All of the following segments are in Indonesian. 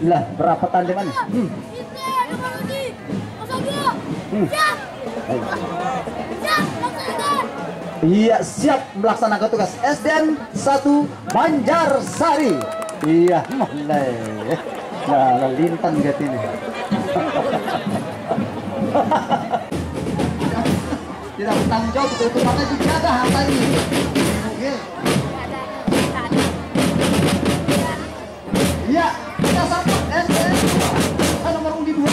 Lah, berapa tandeman? Iya, siap melaksanakan tugas. SDN 1 Banjarsari. Iya, mulai. Nah, lintang gitu ini. Tidak bertanggung jawab, itu mana dijaga harta ini. Oke. Iya, kita sambut SDN nomor undi 2.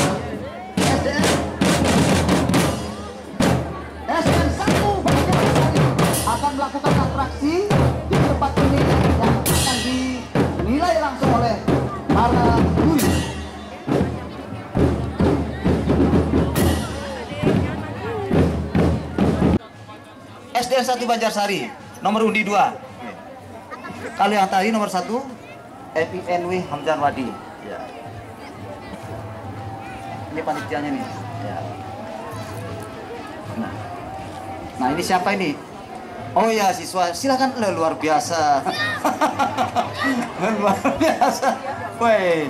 SDN 1 Banjarsari akan melakukan atraksi di tempat ini yang akan dinilai langsung oleh para juri. SDN 1 Banjarsari nomor undi 2. Kalau yang tadi nomor 1 EPNW Hamzan Wadi. Ya. Ini panitianya nih. Ya. Nah, ini siapa ini? Oh ya, siswa, silakan. Luar biasa. Luar biasa. Woi.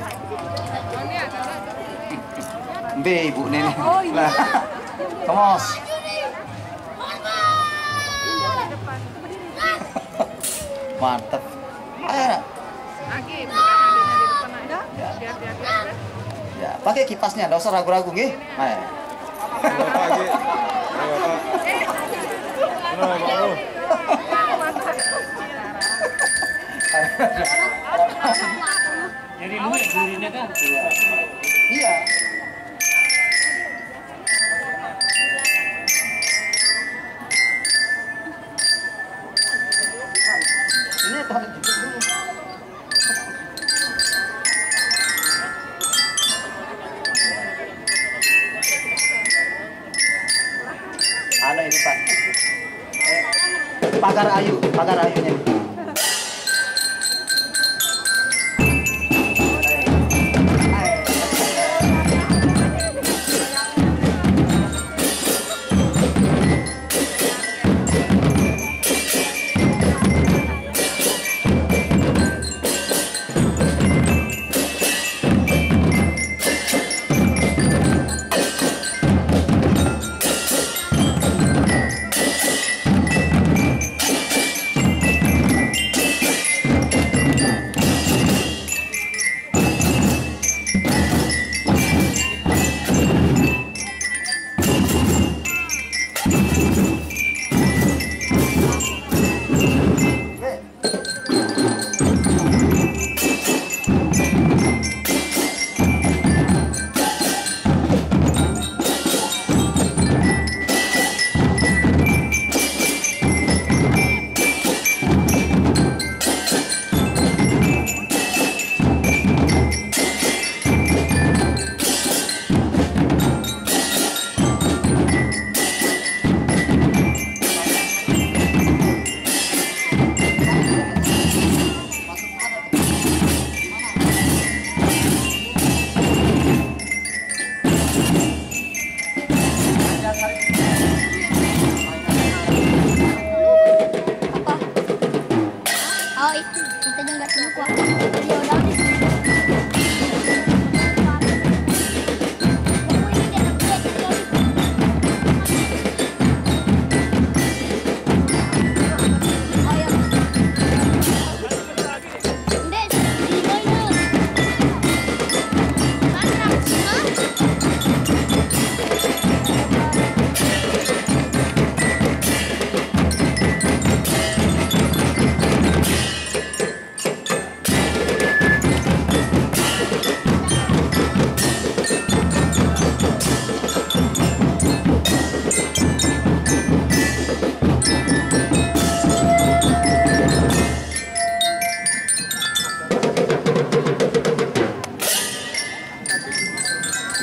Be, Ibu Nenek. Nah. Kemos. Mantap. Ayo. Ya, pakai kipasnya, enggak usah ragu-ragu nggih. Ayo. Jadi duit jurinya kan? Iya. Ini tahan juga dulu. Ano ini Pak? Pagar ayunya.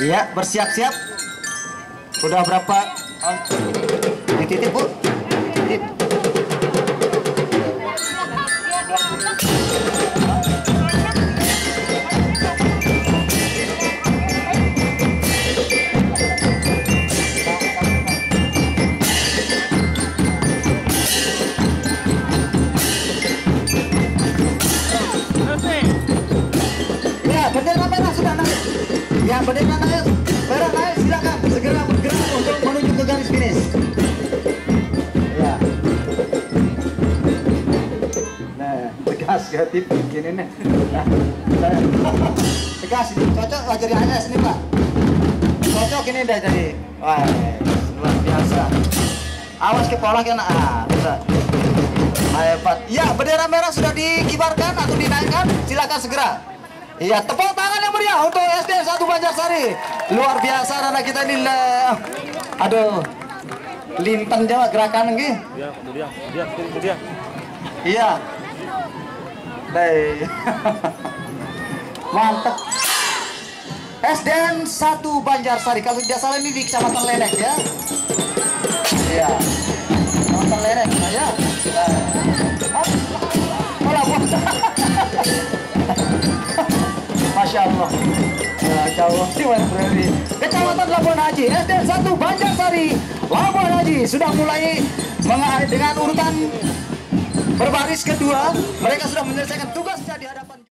Iya, bersiap-siap. Udah berapa? Dititip, Bu. Dititip. Ya, bendera merah sudah naik. Ya, bendera naik. Merah naik, silakan segera bergerak untuk menuju ke garis finish. Ya. Nah, tegas ya tip gini nih. Nah, tegas ini cocok lah jadi AS nih Pak. Cocok ini dah jadi. Wah, luar biasa. Awas ke pola kena. Bisa. Hebat. Ya, bendera merah sudah dikibarkan atau dinaikkan. Silakan segera. Iya, tepuk tangan yang meriah untuk SD 1 Banjarsari. Luar biasa anak kita ini. Aduh. Lintang Jawa gerakan nggih. Kemudian. Iya. Baik. Mantap. SDN 1 Banjarsari. Kalau tidak salah ini di Kecamatan Lenek ya. Iya. Kecamatan Lenek ya. Masya Allah. Kecamatan Labuan Haji, SDN 1 Banjarsari, Labuan Haji sudah mulai dengan urutan berbaris kedua. Mereka sudah menyelesaikan tugas.